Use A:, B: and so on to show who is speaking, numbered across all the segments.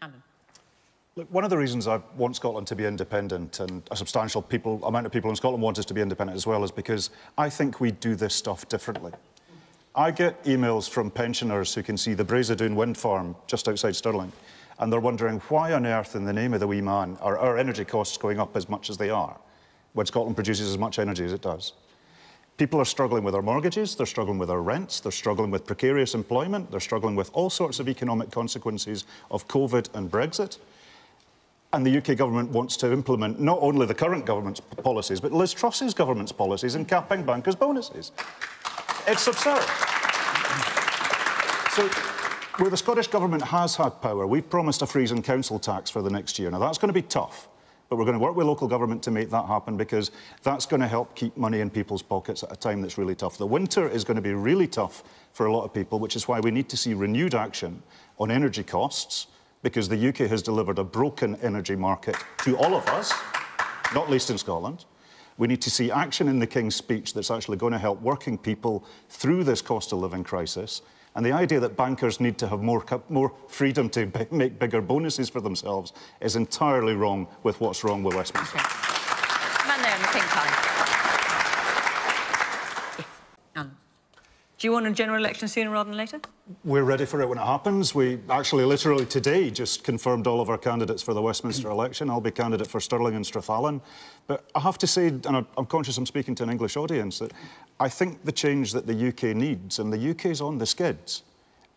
A: Alyn.
B: Look, one of the reasons I want Scotland to be independent, and a substantial amount of people in Scotland want us to be independent as well, is because I think we do this stuff differently. I get emails from pensioners who can see the Brazedoon wind farm just outside Stirling, and they're wondering why on earth, in the name of the wee man, are our energy costs going up as much as they are when Scotland produces as much energy as it does. People are struggling with their mortgages, they're struggling with their rents, they're struggling with precarious employment, they're struggling with all sorts of economic consequences of COVID and Brexit. And the UK government wants to implement not only the current government's policies, but Liz Truss's government's policies in capping bankers' bonuses. It's absurd. So, where the Scottish Government has had power, we've promised a freeze on council tax for the next year. Now, that's going to be tough, but we're going to work with local government to make that happen, because that's going to help keep money in people's pockets at a time that's really tough. The winter is going to be really tough for a lot of people, which is why we need to see renewed action on energy costs, because the UK has delivered a broken energy market to all of us, not least in Scotland. We need to see action in the King's speech that's actually going to help working people through this cost of living crisis. And the idea that bankers need to have more freedom to make bigger bonuses for themselves is entirely wrong with what's wrong with Westminster.
A: Okay. Man there in the pink tie. Yes, Alyn. Do you want a general election sooner rather than later?
B: We're ready for it when it happens. We actually literally today just confirmed all of our candidates for the Westminster election. I'll be candidate for Stirling and Strathallan. But I have to say, and I'm conscious I'm speaking to an English audience, that I think the change that the UK needs, and the UK's on the skids,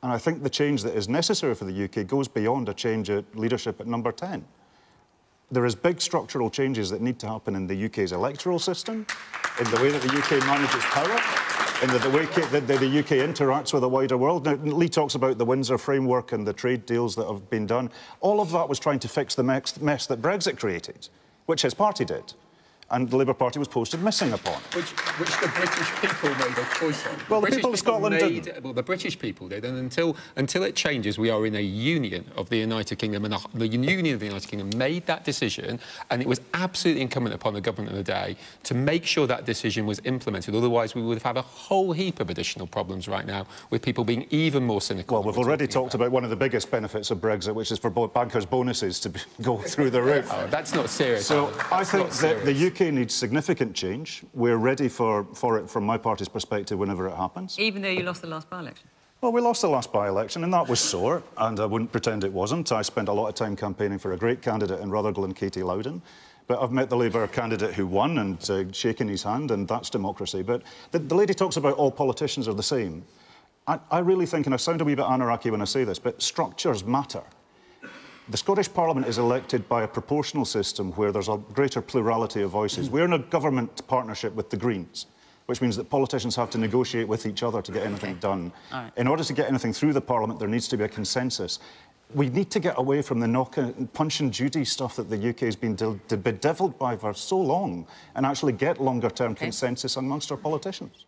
B: and I think the change that is necessary for the UK goes beyond a change at leadership at number 10. There is big structural changes that need to happen in the UK's electoral system, in the way that the UK manages power, in the way that the UK interacts with the wider world. Now, Lee talks about the Windsor framework and the trade deals that have been done. All of that was trying to fix the mess that Brexit created, which his party did, and the Labour Party was posted missing upon.
C: Which the British people made a choice on.
B: Well, the people of Scotland didn't.
C: Well, the British people did, and until it changes, we are in a union of the United Kingdom, and the Union of the United Kingdom made that decision, and it was absolutely incumbent upon the government of the day to make sure that decision was implemented. Otherwise, we would have a whole heap of additional problems right now, with people being even more cynical.
B: Well, we've already talked about one of the biggest benefits of Brexit, which is for bankers' bonuses to go through the roof.
C: Oh, that's not serious.
B: So I think that the UK needs significant change. We're ready for it from my party's perspective whenever it happens.
A: Even though you lost the last by-election?
B: Well, we lost the last by-election, and that was sore, and I wouldn't pretend it wasn't. I spent a lot of time campaigning for a great candidate in Rutherglen, Katie Loudon. But I've met the Labour candidate who won and shaken his hand, and that's democracy. But the lady talks about all politicians are the same. I really think, and I sound a wee bit anarchy when I say this, but structures matter. The Scottish Parliament is elected by a proportional system where there's a greater plurality of voices. We're in a government partnership with the Greens, which means that politicians have to negotiate with each other to get anything done.
A: Right.
B: In order to get anything through the Parliament, there needs to be a consensus. We need to get away from the Punch and Judy stuff that the UK has been bedevilled by for so long, and actually get longer-term consensus amongst our politicians.